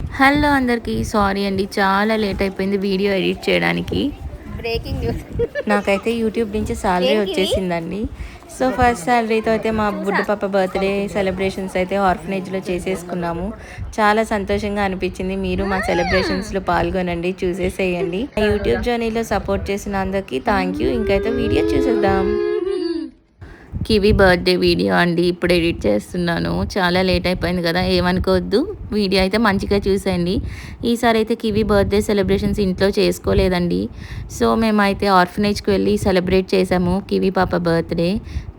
Hello అందరికీ sorry అండి, చాలా లేట్ అయిపోయింది వీడియో ఎడిట్ చేయడానికి. Breaking news. నాకైతే యూట్యూబ్ నుంచి సాలరీ ఏంటివి? వచ్చేసిందండి. సో ఫస్ట్ సాలరీతో అయితే మా బుడ్డ పాప బర్త్డే సెలబ్రేషన్స్ అయితే ఆర్ఫనేజ్లో చేసేసుకున్నాము. చాలా సంతోషంగా అనిపించింది. మీరు మా సెలబ్రేషన్స్లో పాల్గొనండి, చూసేసేయండి. యూట్యూబ్ జర్నీలో సపోర్ట్ చేసిన అందరికీ థ్యాంక్ యూ. ఇంకైతే వీడియో చూసేద్దాం. కివి బర్త్డే వీడియో అండి, ఇప్పుడు ఎడిట్ చేస్తున్నాను. చాలా లేట్ అయిపోయింది కదా, ఏమనుకోవద్దు. వీడియో అయితే మంచిగా చూసేయండి. ఈసారి అయితే కివి బర్త్డే సెలబ్రేషన్స్ ఇంట్లో చేసుకోలేదండి. సో మేమైతే ఆర్ఫనేజ్కి వెళ్ళి సెలబ్రేట్ చేసాము కివి పాప బర్త్డే.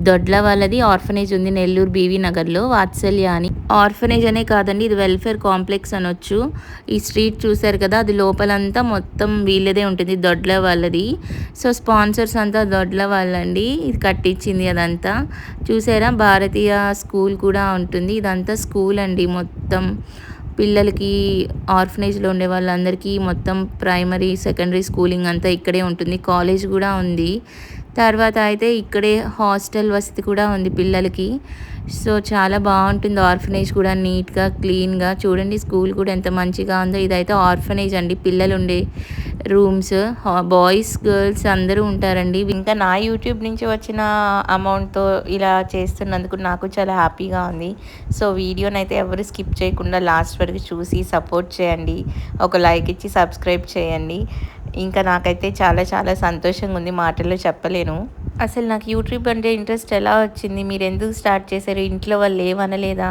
దొడ్ల వాళ్ళది ఆర్ఫనేజ్ ఉంది నెల్లూరు బీవీ నగర్లో, వాత్సల్య అని. ఆర్ఫనేజ్ అనే కాదండి, ఇది వెల్ఫేర్ కాంప్లెక్స్ అనొచ్చు. ఈ స్ట్రీట్ చూసారు కదా, అది లోపలంతా మొత్తం వీళ్ళదే ఉంటుంది, దొడ్ల వాళ్ళది. సో స్పాన్సర్స్ అంతా దొడ్ల వాళ్ళండి, ఇది కట్టించింది అదంతా. చూసారా, భారతీయ స్కూల్ కూడా ఉంటుంది. ఇదంతా స్కూల్ అండి మొత్తం. పిల్లలకి ఆర్ఫనేజ్లో ఉండే వాళ్ళందరికీ మొత్తం ప్రైమరీ సెకండరీ స్కూలింగ్ అంతా ఇక్కడే ఉంటుంది. కాలేజ్ కూడా ఉంది. తర్వాత అయితే ఇక్కడే హాస్టల్ వసతి కూడా ఉంది పిల్లలకి. సో చాలా బాగుంటుంది ఆర్ఫనేజ్ కూడా, నీట్గా క్లీన్గా. చూడండి స్కూల్ కూడా ఎంత మంచిగా ఉందో. ఇదైతే ఆర్ఫనేజ్ అండి, పిల్లలు ఉండే రూమ్స్. బాయ్స్ గర్ల్స్ అందరూ ఉంటారండి. ఇంకా నా యూట్యూబ్ నుంచి వచ్చిన అమౌంట్తో ఇలా చేస్తున్నందుకు నాకు చాలా హ్యాపీగా ఉంది. సో వీడియోనైతే ఎవరు స్కిప్ చేయకుండా లాస్ట్ వరకు చూసి సపోర్ట్ చేయండి. ఒక లైక్ ఇచ్చి సబ్స్క్రైబ్ చేయండి. ఇంకా నాకైతే చాలా చాలా సంతోషంగా ఉంది, మాటల్లో చెప్పలేను. అసలు నాకు యూట్యూబ్ అంటే ఇంట్రెస్ట్ ఎలా వచ్చింది, మీరు ఎందుకు స్టార్ట్ చేశారు, ఇంట్లో వాళ్ళు ఏమనలేదా,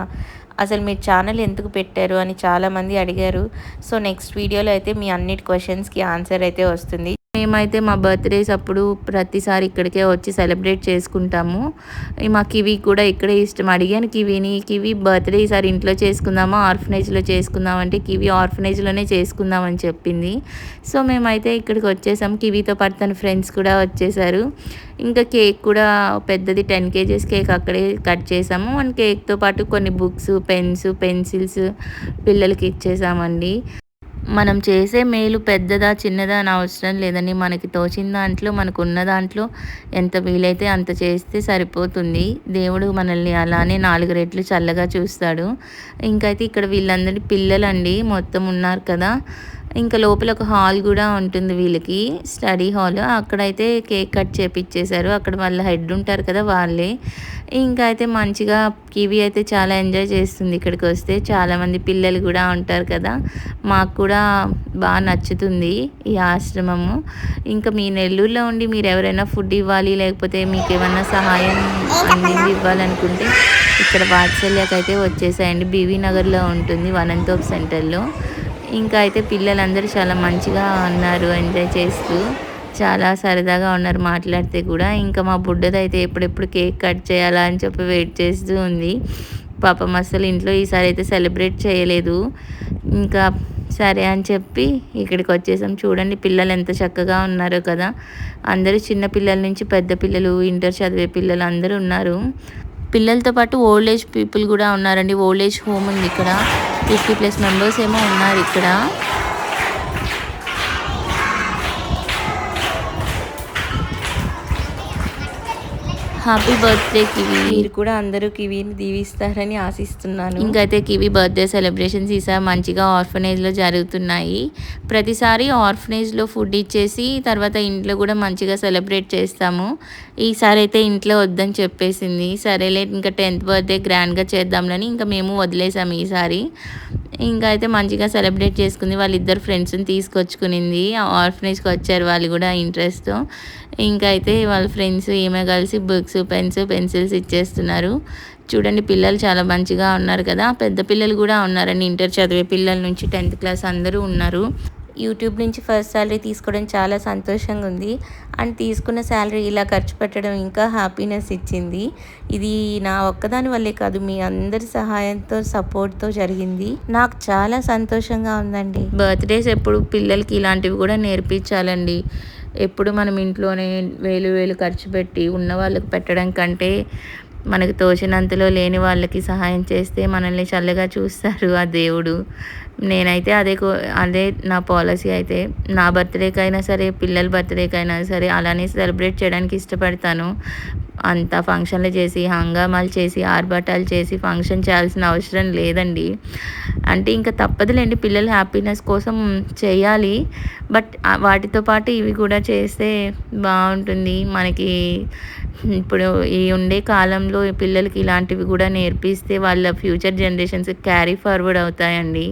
అసలు మీరు ఛానల్ ఎందుకు పెట్టారు అని చాలామంది అడిగారు. సో నెక్స్ట్ వీడియోలో అయితే మీ అన్నిటి క్వశ్చన్స్కి ఆన్సర్ అయితే వస్తుంది. మేమైతే మా బర్త్డేస్ అప్పుడు ప్రతిసారి ఇక్కడికే వచ్చి సెలబ్రేట్ చేసుకుంటాము. మా కివి కూడా ఇక్కడే ఇష్టం. అడిగాను కివిని, కివి బర్త్డే ఈసారి ఇంట్లో చేసుకుందామా ఆర్ఫనేజ్లో చేసుకుందాం అంటే, కివి ఆర్ఫనేజ్లోనే చేసుకుందామని చెప్పింది. సో మేమైతే ఇక్కడికి వచ్చేసాం. కివితో పాటు తన ఫ్రెండ్స్ కూడా వచ్చేసారు. ఇంకా కేక్ కూడా పెద్దది 10 kgs కేక్ అక్కడే కట్ చేసాము. అండ్ కేక్తో పాటు కొన్ని బుక్స్, పెన్స్, పెన్సిల్స్ పిల్లలకి ఇచ్చేసామండి. మనం చేసే మేలు పెద్దదా చిన్నదా అని అవసరం లేదండి. మనకి తోచిన దాంట్లో, మనకు ఉన్న దాంట్లో ఎంత వీలైతే అంత చేస్తే సరిపోతుంది. దేవుడు మనల్ని అలానే 4 రెట్లు చల్లగా చూస్తాడు. ఇంకైతే ఇక్కడ వీళ్ళందరి పిల్లలండి మొత్తం ఉన్నారు కదా. ఇంకా లోపల ఒక హాల్ కూడా ఉంటుంది వీళ్ళకి, స్టడీ హాల్. అక్కడైతే కేక్ కట్ చేపిచ్చేశారు. అక్కడ వాళ్ళ హెడ్ ఉంటారు కదా వాళ్ళే. ఇంకా అయితే మంచిగా కివి అయితే చాలా ఎంజాయ్ చేస్తుంది ఇక్కడికి వస్తే. చాలామంది పిల్లలు కూడా ఉంటారు కదా, మాకు కూడా బాగా నచ్చుతుంది ఈ ఆశ్రమము. ఇంకా మీ నెల్లూరులో ఉండి మీరు ఎవరైనా ఫుడ్ ఇవ్వాలి, లేకపోతే మీకు ఏమైనా సహాయం అందింది ఇవ్వాలనుకుంటే ఇక్కడ వాత్సల్యకి అయితే వచ్చేసాయండి. బీవీ నగర్లో ఉంటుంది, వనంతోప్ సెంటర్లో. ఇంకా అయితే పిల్లలందరూ చాలా మంచిగా ఉన్నారు, ఎంజాయ్ చేస్తూ చాలా సరదాగా ఉన్నారు మాట్లాడితే కూడా. ఇంకా మా బుడ్డదైతే ఎప్పుడెప్పుడు కేక్ కట్ చేయాలా అని చెప్పి వెయిట్ చేస్తూ ఉంది. పాపం అసలు ఇంట్లో ఈసారి అయితే సెలబ్రేట్ చేయలేదు. ఇంకా సరే అని చెప్పి ఇక్కడికి వచ్చేసాం. చూడండి పిల్లలు ఎంత చక్కగా ఉన్నారో కదా. అందరూ చిన్న పిల్లల నుంచి పెద్ద పిల్లలు, ఇంటర్ చదివే పిల్లలు అందరూ ఉన్నారు. పిల్లలతో పాటు ఓల్డ్ ఏజ్ పీపుల్ కూడా ఉన్నారండి. ఓల్డ్ ఏజ్ హోమ్ ఉంది ఇక్కడ. 50+ మెంబర్స్ ఏమో ఉన్నారు ఇక్కడ. Happy birthday kiwi. మీరు కూడా అందరూ కివిని దీవిస్తారని ఆశిస్తున్నాను. ఇంకైతే కివి బర్త్డే సెలబ్రేషన్స్ ఈసారి మంచిగా ఆర్ఫనేజ్లో జరుగుతున్నాయి. ప్రతిసారి ఆర్ఫనేజ్లో ఫుడ్ ఇచ్చేసి తర్వాత ఇంట్లో కూడా మంచిగా సెలబ్రేట్ చేస్తాము. ఈసారి అయితే ఇంట్లో వద్దని చెప్పేసింది. సరేలే ఇంకా 10th బర్త్డే గ్రాండ్గా చేద్దాంలని ఇంకా మేము వదిలేసాము ఈసారి. ఇంకా అయితే మంచిగా సెలబ్రేట్ చేసుకుంది. వాళ్ళిద్దరు ఫ్రెండ్స్ని తీసుకొచ్చుకునింది. ఆర్ఫనేజ్కి వచ్చారు వాళ్ళు కూడా ఇంట్రెస్ట్తో. ఇంకా అయితే వాళ్ళ ఫ్రెండ్స్ ఈమె కలిసి బుక్స్, పెన్స్, పెన్సిల్స్ ఇచ్చేస్తున్నారు. చూడండి పిల్లలు చాలా మంచిగా ఉన్నారు కదా. పెద్ద పిల్లలు కూడా ఉన్నారండి, ఇంటర్ చదివే పిల్లల నుంచి 10th క్లాస్ అందరూ ఉన్నారు. యూట్యూబ్ నుంచి ఫస్ట్ శాలరీ తీసుకోవడం చాలా సంతోషంగా ఉంది. అండ్ తీసుకున్న శాలరీ ఇలా ఖర్చు పెట్టడం ఇంకా హ్యాపీనెస్ ఇచ్చింది. ఇది నా ఒక్కదాని వల్లే కాదు, మీ అందరి సహాయంతో, సపోర్ట్తో జరిగింది. నాకు చాలా సంతోషంగా ఉందండి. బర్త్డేస్ ఎప్పుడు పిల్లలకి ఇలాంటివి కూడా నేర్పించాలండి. ఎప్పుడు మనం ఇంట్లోనే వేలు వేలు ఖర్చు పెట్టి ఉన్న వాళ్ళకి పెట్టడం కంటే, మనకు తోచినంతలో లేని వాళ్ళకి సహాయం చేస్తే మనల్ని చల్లగా చూస్తారు ఆ దేవుడు. నేనైతే అదే నా పాలసీ. అయితే నా బర్త్డేకైనా సరే, పిల్లల బర్త్డేకైనా సరే అలానే సెలబ్రేట్ చేయడానికి ఇష్టపడతాను. అంత ఫంక్షన్లు చేసి హంగామాలు చేసి ఆర్భాటాలు చేసి ఫంక్షన్ చేయాల్సిన అవసరం లేదండి. అంటే ఇంకా తప్పదులేండి, పిల్లల హ్యాపీనెస్ కోసం చేయాలి. బట్ వాటితో పాటు ఇవి కూడా చేస్తే బాగుంటుంది మనకి. ఇప్పుడు ఈ ఉండే కాలంలో పిల్లలకి ఇలాంటివి కూడా నేర్పిస్తే వాళ్ళ ఫ్యూచర్ జనరేషన్స్ క్యారీ ఫార్వర్డ్ అవుతాయండి.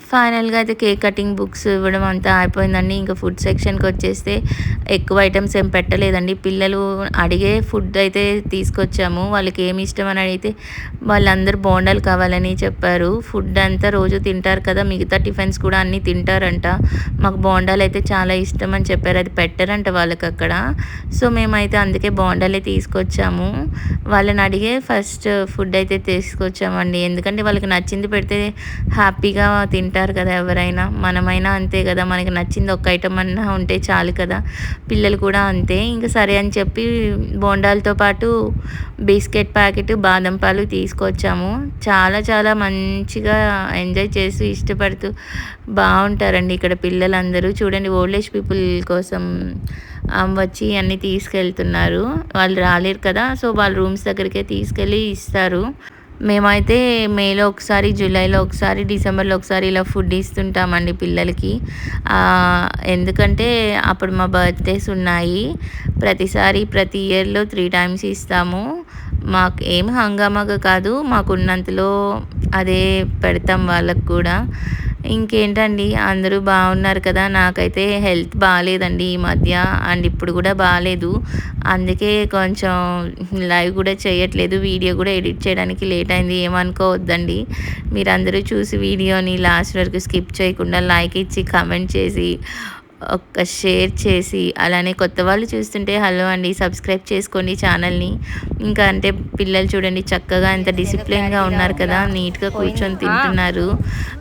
ఫైనల్గా అయితే కేక్ కటింగ్ బుక్స్ ఇవ్వడం అంతా అయిపోయిందండి. ఇంకా ఫుడ్ సెక్షన్కి వచ్చేస్తే ఎక్కువ ఐటమ్స్ ఏం పెట్టలేదండి. పిల్లలు అడిగే ఫుడ్ అయితే తీసుకొచ్చాము. వాళ్ళకి ఏమి ఇష్టం అని అడిగితే వాళ్ళందరూ బోండాలు కావాలని చెప్పారు. ఫుడ్ అంతా రోజు తింటారు కదా, మిగతా టిఫిన్స్ కూడా అన్నీ తింటారంట. మాకు బోండాలు అయితే చాలా ఇష్టం అని చెప్పారు. అది పెట్టారంట వాళ్ళకి అక్కడ. సో మేమైతే అందుకే బోండాలే తీసుకొచ్చాము. వాళ్ళని అడిగే ఫస్ట్ ఫుడ్ అయితే తీసుకొచ్చామండి. ఎందుకంటే వాళ్ళకి నచ్చింది పెడితే హ్యాపీగా తింటారు కదా ఎవరైనా. మనమైనా అంతే కదా, మనకి నచ్చింది ఒక్క ఐటమ్ అన్నా ఉంటే చాలు కదా, పిల్లలు కూడా అంతే. ఇంకా సరే అని చెప్పి బోండాలతో పాటు బిస్కెట్ ప్యాకెట్, బాదం పాలు తీసుకొచ్చాము. చాలా చాలా మంచిగా ఎంజాయ్ చేసి ఇష్టపడుతూ బాగుంటారండి ఇక్కడ పిల్లలందరూ. చూడండి, ఓల్డ్ ఏజ్ పీపుల్ కోసం వచ్చి అన్నీ తీసుకెళ్తున్నారు. వాళ్ళు రాలేరు కదా, సో వాళ్ళ రూమ్స్ దగ్గరికే తీసుకెళ్ళి ఇస్తారు. మేమైతే మేలో ఒకసారి, జూలైలో ఒకసారి, డిసెంబర్లో ఒకసారి ఇలా ఫుడ్ ఇస్తుంటామండి పిల్లలకి. ఎందుకంటే అప్పుడు మా బర్త్డేస్ ఉన్నాయి. ప్రతి ఇయర్లో 3 టైమ్స్ ఇస్తాము. మాకు ఏం హంగామాగా కాదు, మాకున్నంతలో అదే పెడతాం వాళ్ళకు కూడా. ఇంకేంటండి, అందరూ బాగున్నారు కదా. నాకైతే హెల్త్ బాగాలేదండి ఈ మధ్య, అండ్ ఇప్పుడు కూడా బాగాలేదు. అందుకే కొంచెం లైవ్ కూడా చేయట్లేదు, వీడియో కూడా ఎడిట్ చేయడానికి లేట్ అయింది. ఏమనుకోవద్దండి. మీరందరూ చూసి వీడియోని లాస్ట్ వరకు స్కిప్ చేయకుండా లైక్ ఇచ్చి కమెంట్ చేసి ఒక్క షేర్ చేసి, అలానే కొత్త వాళ్ళు చూస్తుంటే హలో అండి, సబ్స్క్రైబ్ చేసుకోండి ఛానల్ని. ఇంకా అంటే పిల్లలు చూడండి చక్కగా ఎంత డిసిప్లిన్గా ఉన్నారు కదా, నీట్గా కూర్చొని తింటున్నారు.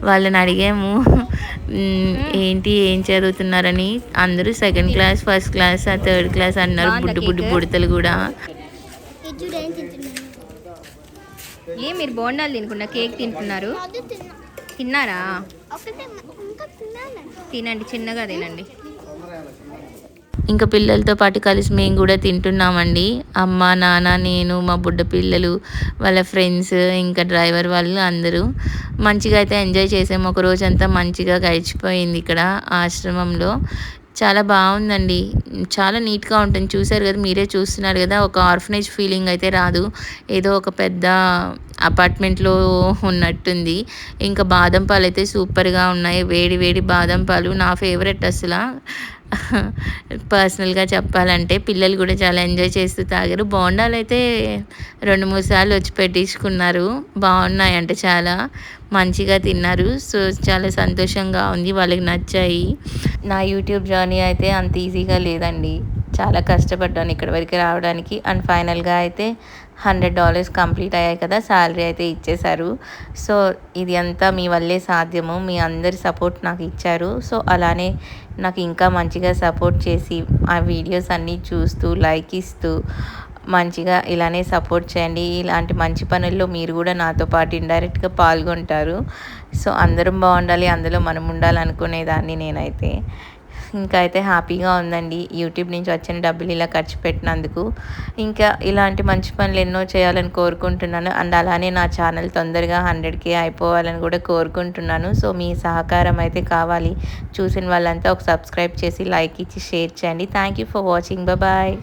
వాళ్ళని అడిగాము ఏంటి ఏం చదువుతున్నారని. అందరూ 2nd class, 1st class, 3rd class అన్నారు. బుడ్డు బుడతలు కూడా. మీరు బోండాలు తినకుండా కేక్ తింటున్నారు? తిన్నారా? తినండి, చిన్నగా తినండి. ఇంకా పిల్లలతో పాటు కలిసి మేము కూడా తింటున్నామండి. అమ్మ, నాన్న, నేను, మా బుడ్డ పిల్లలు, వాళ్ళ ఫ్రెండ్స్, ఇంకా డ్రైవర్ వాళ్ళు అందరూ మంచిగా అయితే ఎంజాయ్ చేసాము. ఒక రోజంతా మంచిగా గడిచిపోయింది ఇక్కడ ఆశ్రమంలో. చాలా బాగుందండి, చాలా నీట్గా ఉంటుంది. చూసారు కదా, మీరే చూస్తున్నారు కదా, ఒక ఆర్ఫనేజ్ ఫీలింగ్ అయితే రాదు. ఏదో ఒక పెద్ద అపార్ట్మెంట్లో ఉన్నట్టుంది. ఇంకా బాదం పాలు అయితే సూపర్గా ఉన్నాయి. వేడి వేడి బాదం పాలు నా ఫేవరెట్ అసలు. పర్సనల్గా చెప్పాలంటే పిల్లలు కూడా చాలా ఎంజాయ్ చేస్తూ తాగారు. బోండాలు అయితే 2-3 సార్లు వచ్చి పెట్టించుకున్నారు. బాగున్నాయి అంటే చాలా మంచిగా తిన్నారు. సో చాలా సంతోషంగా ఉంది, వాళ్ళకి నచ్చాయి. నా యూట్యూబ్ జర్నీ అయితే అంత ఈజీగా లేదండి, చాలా కష్టపడ్డాను ఇక్కడి వరకు రావడానికి. అండ్ ఫైనల్గా అయితే $100 కంప్లీట్ అయ్యాయి కదా, శాలరీ అయితే ఇచ్చేశారు. సో ఇది అంతా మీ వల్లే సాధ్యము, మీ అందరి సపోర్ట్ నాకు ఇచ్చారు. సో అలానే నాకు ఇంకా మంచిగా సపోర్ట్ చేసి ఆ వీడియోస్ అన్నీ చూస్తూ లైక్ ఇస్తూ మంచిగా ఇలానే సపోర్ట్ చేయండి. ఇలాంటి మంచి పనుల్లో మీరు కూడా నాతో పాటు ఇండైరెక్ట్గా పాల్గొంటారు. సో అందరం బాగుండాలి, అందులో మనం ఉండాలనుకునేదాన్ని నేనైతే. ఇంకా అయితే హ్యాపీగా ఉందండి యూట్యూబ్ నుంచి వచ్చిన డబ్బులు ఇలా ఖర్చు పెట్టినందుకు. ఇంకా ఇలాంటి మంచి పనులు ఎన్నో చేయాలని కోరుకుంటున్నాను. అండ్ అలానే నా ఛానల్ తొందరగా 100K అయిపోవాలని కూడా కోరుకుంటున్నాను. సో మీ సహకారం అయితే కావాలి. చూసిన వాళ్ళంతా ఒక సబ్స్క్రైబ్ చేసి లైక్ ఇచ్చి షేర్ చేయండి. Thank you for watching. Bye.